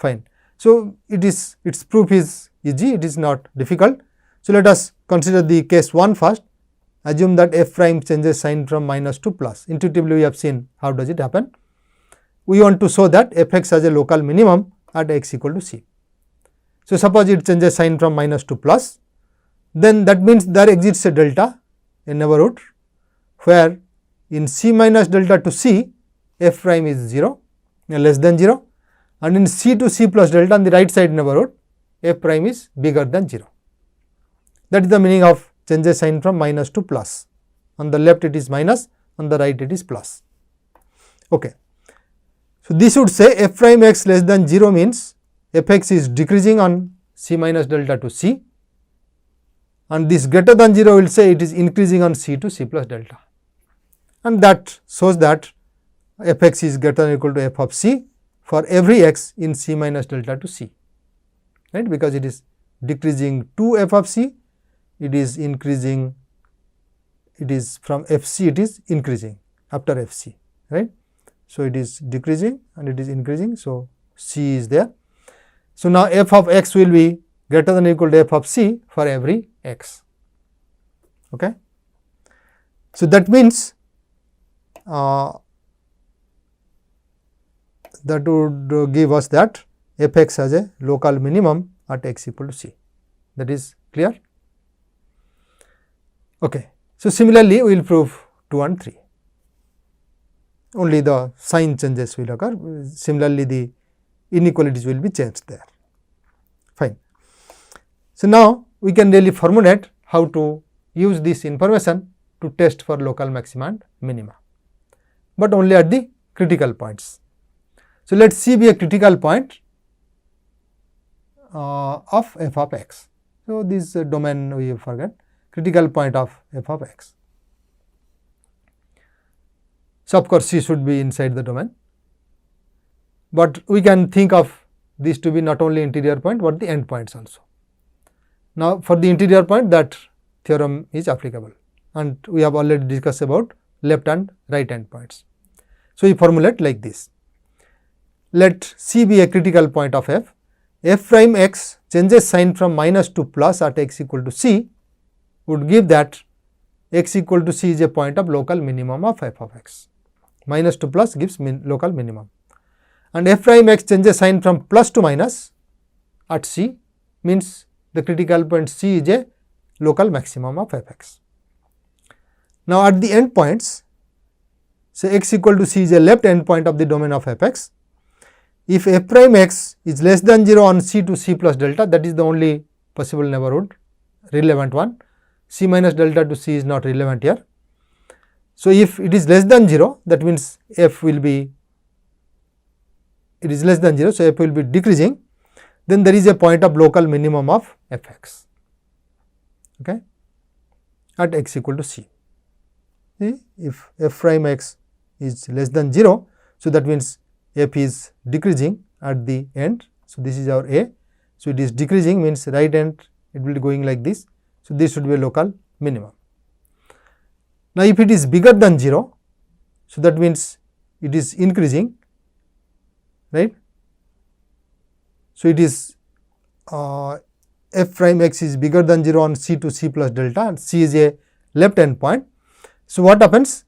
Fine. So, its proof is easy, it is not difficult. So, let us consider the case 1 first. Assume that f prime changes sign from minus to plus. Intuitively we have seen how does it happen. We want to show that f x has a local minimum at x equal to c. So, suppose it changes sign from minus to plus, then that means there exists a delta, a neighborhood, where in c minus delta to c f prime is 0, less than 0, and in c to c plus delta on the right side neighborhood f prime is bigger than 0. That is the meaning of changes sign from minus to plus. On the left it is minus, on the right it is plus. Okay. So, this would say f prime x less than 0 means f x is decreasing on c minus delta to c, and this greater than 0 will say it is increasing on c to c plus delta, and that shows that f x is greater than or equal to f of c for every x in c minus delta to c, right, because it is decreasing to f of c, it is increasing, it is from f c it is increasing after f c, right. So, it is decreasing and it is increasing. So, c is there. So, now f of x will be greater than or equal to f of c for every x. Okay. So, that means that would give us that f x has a local minimum at x equal to c. That is clear? Okay. So, similarly, we will prove 2 and 3. Only the sign changes will occur. Similarly, the inequalities will be changed there. Fine. So, now we can really formulate how to use this information to test for local maxima and minima, but only at the critical points. So, let C be a critical point of f of x. So, this domain we forget, critical point of f of x. So, of course, C should be inside the domain, but we can think of this to be not only interior point, but the end points also. Now, for the interior point, that theorem is applicable, and we have already discussed about left and right end points. So, we formulate like this. Let C be a critical point of f. F prime x changes sign from minus to plus at x equal to c would give that x equal to c is a point of local minimum of f of x. Minus to plus gives local minimum, and f prime x changes sign from plus to minus at c means the critical point c is a local maximum of f x. Now, at the end points, say x equal to c is a left end point of the domain of f x. If f prime x is less than 0 on c to c plus delta, that is the only possible neighborhood, relevant one. C minus delta to c is not relevant here. So, if it is less than 0, that means f will be, it is less than 0. So, f will be decreasing, then there is a point of local minimum of f x, okay, at x equal to c. See, if f prime x is less than 0, so that means f is decreasing at the end. So, this is our A. So, it is decreasing means right end it will be going like this. So, this should be a local minimum. Now, if it is bigger than 0, so that means it is increasing, right. So, it is f prime x is bigger than 0 on c to c plus delta, and c is a left end point. So, what happens?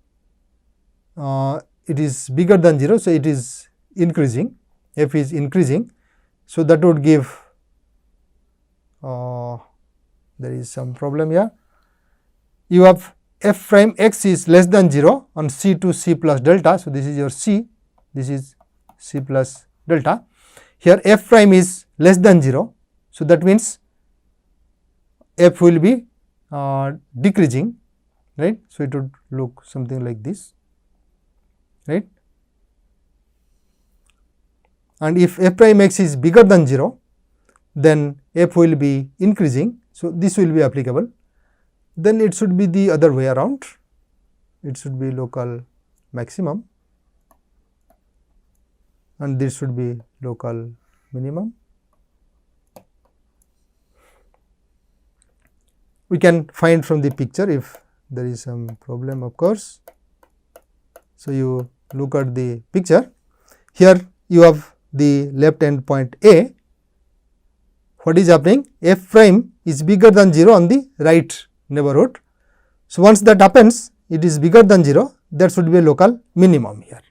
It is bigger than 0. So, it is increasing, f is increasing. So, that would give, there is some problem here. You have f prime x is less than 0 on c to c plus delta. So, this is your c, this is c plus delta. Here f prime is less than 0. So, that means f will be decreasing, right. So, it would look something like this, right. And if f prime x is bigger than 0, then f will be increasing. So, this will be applicable. Then it should be the other way around, it should be local maximum and this should be local minimum. We can find from the picture if there is some problem, of course. So, you look at the picture, here you have the left endpoint A, what is happening? F prime is bigger than 0 on the right neighborhood. So, once that happens, it is bigger than 0, that should be a local minimum here,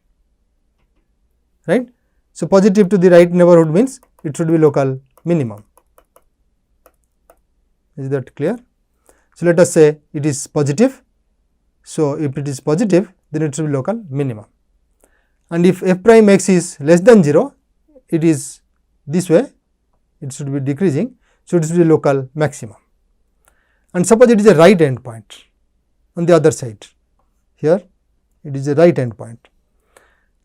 right. So, positive to the right neighborhood means it should be local minimum. Is that clear? So, let us say it is positive. So, if it is positive, then it should be local minimum, and if f prime x is less than 0, it is this way, it should be decreasing. So, it should be local maximum, and suppose it is a right endpoint on the other side, here it is a right endpoint,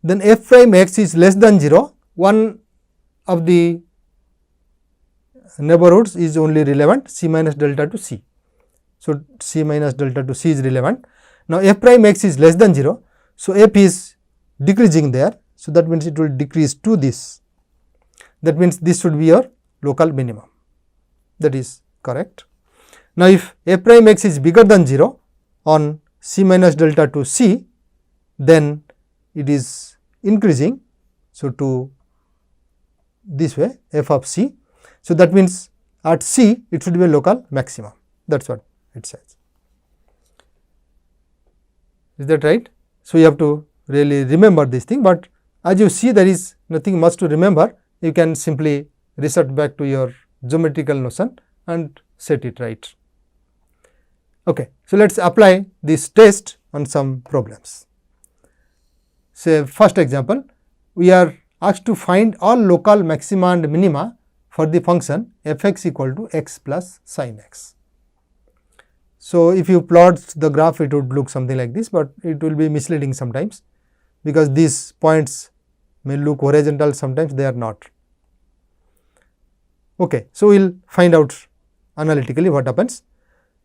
then f prime x is less than 0, one of the neighborhoods is only relevant, c minus delta to c. So, c minus delta to c is relevant. Now, f prime x is less than 0. So, f is decreasing there. So, that means it will decrease to this. That means this should be your local minimum. That is correct. Now, if f prime x is bigger than 0 on c minus delta to c, then it is increasing. So, to this way f of c. So, that means at c it should be a local maximum, that is what it says. Is that right? So, you have to really remember this thing, but as you see there is nothing much to remember, you can simply resort back to your geometrical notion and set it right. Okay. So, let us apply this test on some problems. Say first example, we are asked to find all local maxima and minima for the function f x equal to x plus sin x. So, if you plot the graph, it would look something like this, but it will be misleading sometimes, because these points may look horizontal, sometimes they are not. Okay. So, we will find out analytically what happens.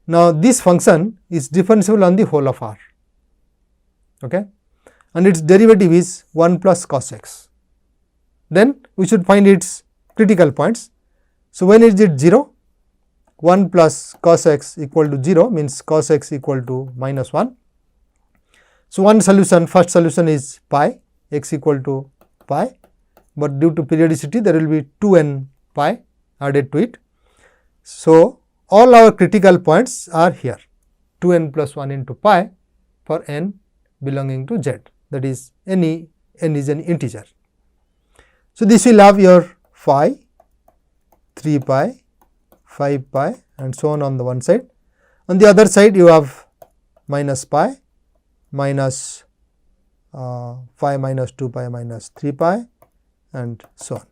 Now, this function is differentiable on the whole of R, okay, and its derivative is 1 plus cos x. Then we should find its critical points. So, when is it 0? 1 plus cos x equal to 0 means cos x equal to minus 1. So, one solution, first solution is pi, x equal to pi, but due to periodicity there will be 2n pi added to it. So, all our critical points are here, 2n plus 1 into pi for n belonging to z, that is n is an integer. So, this will have your phi, 3 pi, 5 pi and so on the one side. On the other side you have minus pi, minus 5 minus 2 pi minus 3 pi and so on.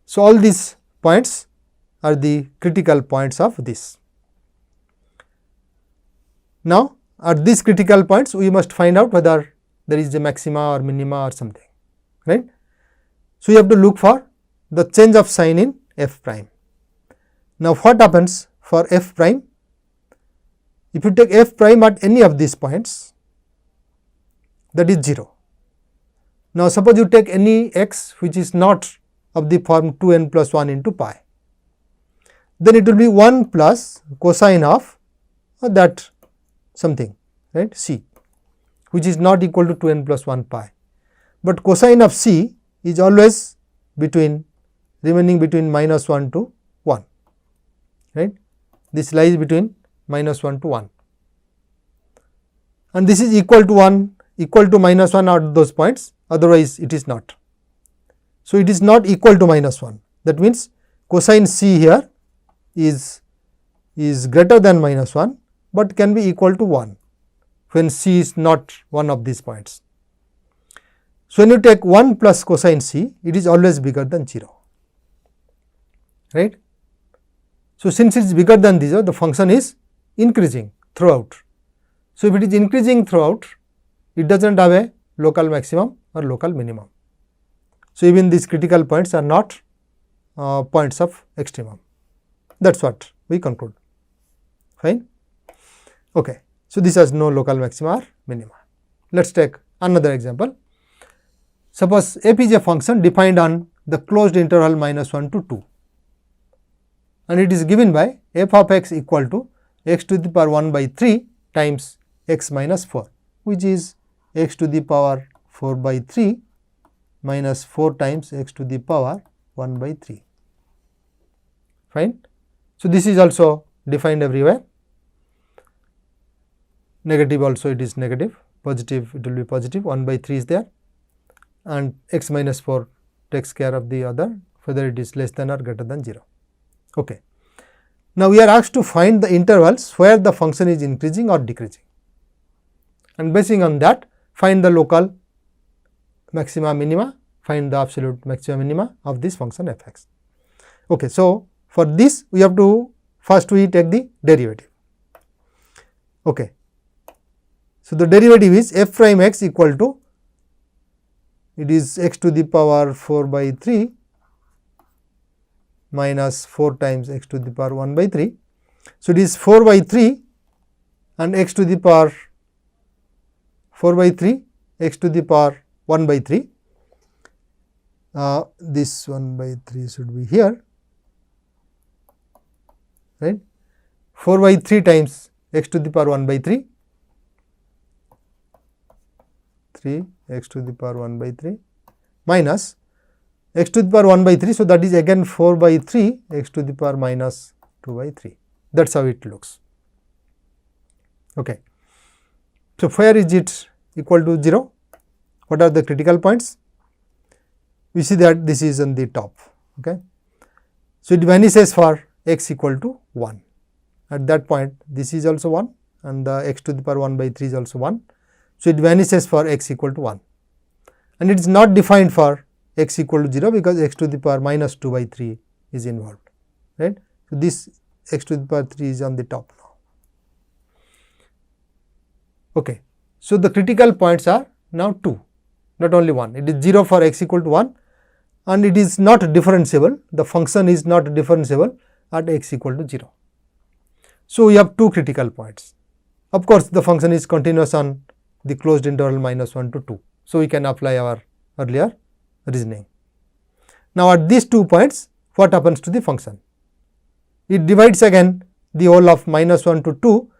So, all these points are the critical points of this. Now, at these critical points we must find out whether there is a maxima or minima or something, right. So, you have to look for the change of sign in f prime. Now, what happens for f prime? If you take f prime at any of these points, that is 0. Now, suppose you take any x which is not of the form 2n plus 1 into pi, then it will be 1 plus cosine of that something, right, c, which is not equal to 2n plus 1 pi, but cosine of c is always remaining between minus 1 to 1, right. This lies between minus 1 to 1, and this is equal to 1, equal to minus 1 at those points, otherwise it is not. So, it is not equal to minus 1, that means cosine c here is greater than minus 1, but can be equal to 1 when c is not one of these points. So, when you take 1 plus cosine c, it is always bigger than 0, right. So, since it is bigger than 0, the function is increasing throughout. So, if it is increasing throughout, it does not have a local maximum or local minimum. So, even these critical points are not points of extremum, that is what we conclude, fine. Okay. So, this has no local maxima or minima. Let us take another example. Suppose f is a function defined on the closed interval minus 1 to 2, and it is given by f of x equal to x to the power 1 by 3 times x minus 4, which is x to the power 4 by 3 minus 4 times x to the power 1 by 3. Fine. So, this is also defined everywhere. Negative also it is negative, positive it will be positive, 1 by 3 is there, and x minus 4 takes care of the other, whether it is less than or greater than 0. Okay. Now, we are asked to find the intervals where the function is increasing or decreasing, and basing on that find the local maxima minima, find the absolute maxima minima of this function f x. Okay. So, for this we have to first we take the derivative. Okay. So, the derivative is f prime x equal to, it is x to the power 4 by 3 minus 4 times x to the power 1 by 3. So, it is 4 by 3 and x to the power 4 by 3 x to the power 1 by 3. This 1 by 3 should be here, right. 4 by 3 times x to the power 1 by 3, 3 x to the power 1 by 3 minus x to the power 1 by 3. So, that is again 4 by 3 x to the power minus 2 by 3. That is how it looks. Okay. So, where is it equal to 0? What are the critical points? We see that this is on the top. Okay. So, it vanishes for x equal to 1. At that point this is also 1 and the x to the power 1 by 3 is also 1. So, it vanishes for x equal to 1, and it is not defined for x equal to 0 because x to the power minus 2 by 3 is involved, right. So, this x to the power 3 is on the top now. Okay. So, the critical points are now 2, not only 1. It is 0 for x equal to 1 and it is not differentiable, the function is not differentiable at x equal to 0. So, we have 2 critical points. Of course, the function is continuous on the closed interval minus 1 to 2. So, we can apply our earlier reasoning. Now, at these 2 points what happens to the function? It divides again the whole of minus 1 to 2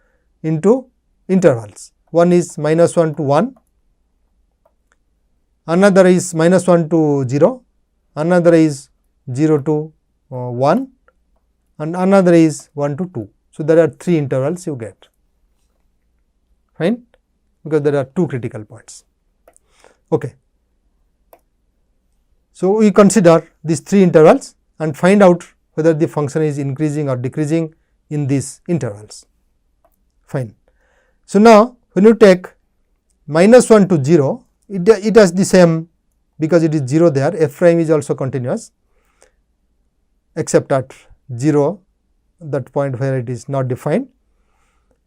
into intervals. One is minus 1 to 1, another is minus 1 to 0, another is 0 to 1 and another is 1 to 2. So, there are 3 intervals you get, fine, because there are 2 critical points. Okay. So, we consider these 3 intervals and find out whether the function is increasing or decreasing in these intervals, fine. So, now when you take minus 1 to 0, it has the same, because it is 0 there, f prime is also continuous except at 0, that point where it is not defined.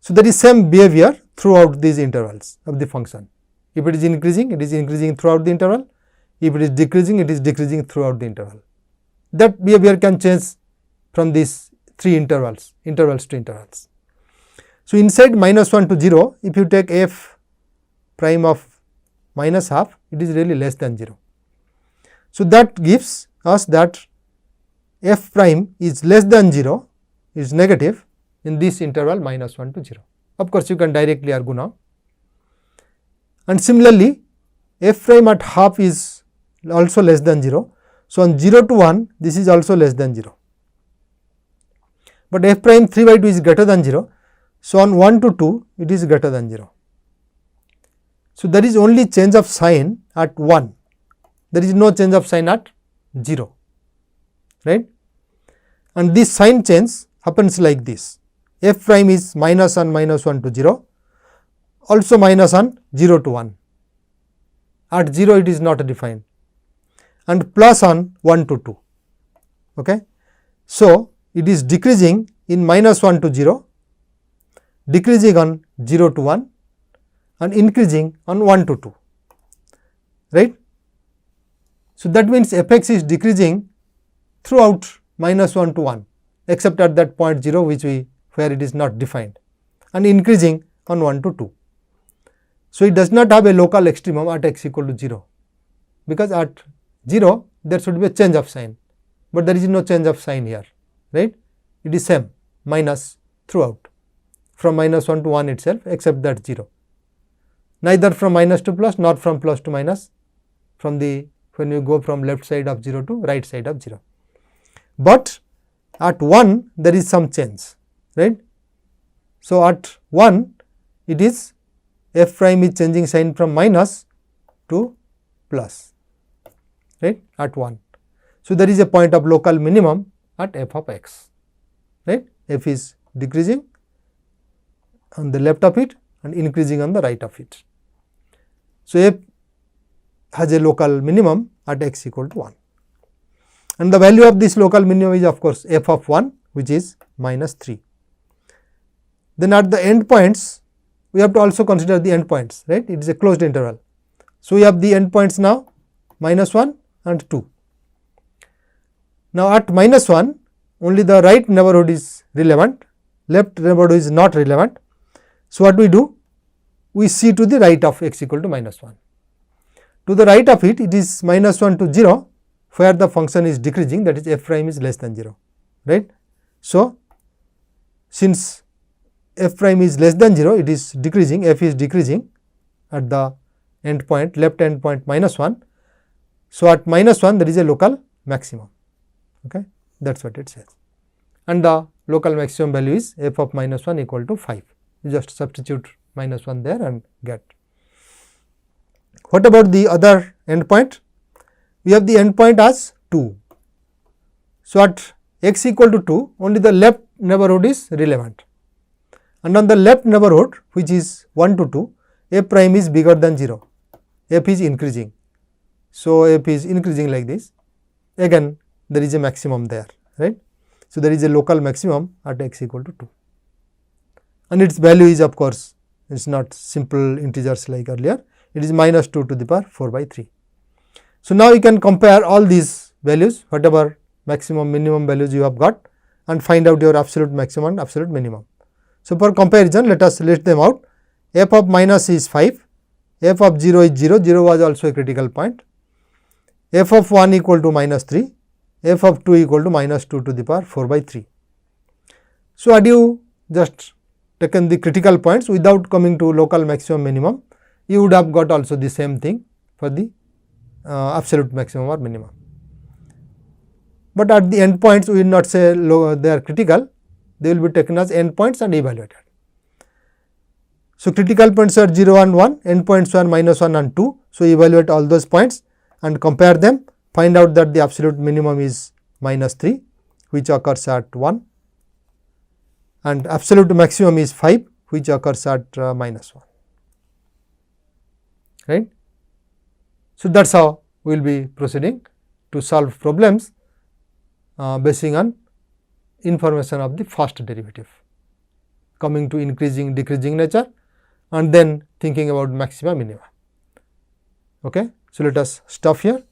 So, there is same behavior throughout these intervals of the function. If it is increasing, it is increasing throughout the interval. If it is decreasing, it is decreasing throughout the interval. That behavior can change from these 3 intervals to intervals. So, inside minus 1 to 0, if you take f prime of minus half, it is really less than 0. So, that gives us that f prime is less than 0, is negative in this interval minus 1 to 0. Of course, you can directly argue now. And similarly, f prime at half is also less than 0. So, on 0 to 1, this is also less than 0. But f prime 3 by 2 is greater than 0. So, on 1 to 2, it is greater than 0. So, there is only change of sign at 1. There is no change of sign at 0, right. And this sign change happens like this. F prime is minus on minus 1 to 0, also minus on 0 to 1. At 0 it is not defined, and plus on 1 to 2. Okay. So, it is decreasing in minus 1 to 0, decreasing on 0 to 1 and increasing on 1 to 2, right. So, that means f x is decreasing throughout minus 1 to 1 except at that point 0 where it is not defined, and increasing on 1 to 2. So, it does not have a local extremum at x equal to 0, because at 0 there should be a change of sign, but there is no change of sign here, right. It is same minus throughout from minus 1 to 1 itself except that 0, neither from minus to plus nor from plus to minus from the when you go from left side of 0 to right side of 0. But at 1 there is some change, right. So, at 1 it is f prime is changing sign from minus to plus, right, at 1. So, there is a point of local minimum at f of x, right. F is decreasing on the left of it and increasing on the right of it. So, f has a local minimum at x equal to 1, and the value of this local minimum is of course f of 1, which is minus 3. Then at the end points we have to also consider the end points, right, it is a closed interval. So, we have the end points now minus 1 and 2. Now, at minus 1 only the right neighborhood is relevant, left neighborhood is not relevant. So, what we do? We see to the right of x equal to minus 1. To the right of it, it is minus 1 to 0, where the function is decreasing, that is f prime is less than 0, right. So, since f prime is less than 0, it is decreasing, f is decreasing at the end point, left end point minus 1. So, at minus 1 there is a local maximum, okay, that is what it says, and the local maximum value is f of minus 1 equal to 5. You just substitute minus 1 there and get. What about the other end point? We have the end point as 2. So, at x equal to 2 only the left neighborhood is relevant, and on the left neighborhood, which is 1 to 2, f prime is bigger than 0, f is increasing. So, f is increasing like this, again there is a maximum there, right. So, there is a local maximum at x equal to 2, and its value is of course, it is not simple integers like earlier, it is minus 2 to the power 4 by 3. So, now you can compare all these values, whatever maximum minimum values you have got, and find out your absolute maximum and absolute minimum. So, for comparison let us list them out. F of minus is 5, f of 0 is 0, 0 was also a critical point, f of 1 equal to minus 3, f of 2 equal to minus 2 to the power 4 by 3. So, had you just taken the critical points without coming to local maximum minimum, you would have got also the same thing for the absolute maximum or minimum. But at the end points we will not say they are critical, they will be taken as end points and evaluated. So, critical points are 0 and 1, end points are minus 1 and 2. So, evaluate all those points and compare them, find out that the absolute minimum is minus 3, which occurs at 1, and absolute maximum is 5, which occurs at minus 1, right. So, that is how we will be proceeding to solve problems basing on information of the first derivative, coming to increasing decreasing nature, and then thinking about maxima minima. Okay. So, let us stop here.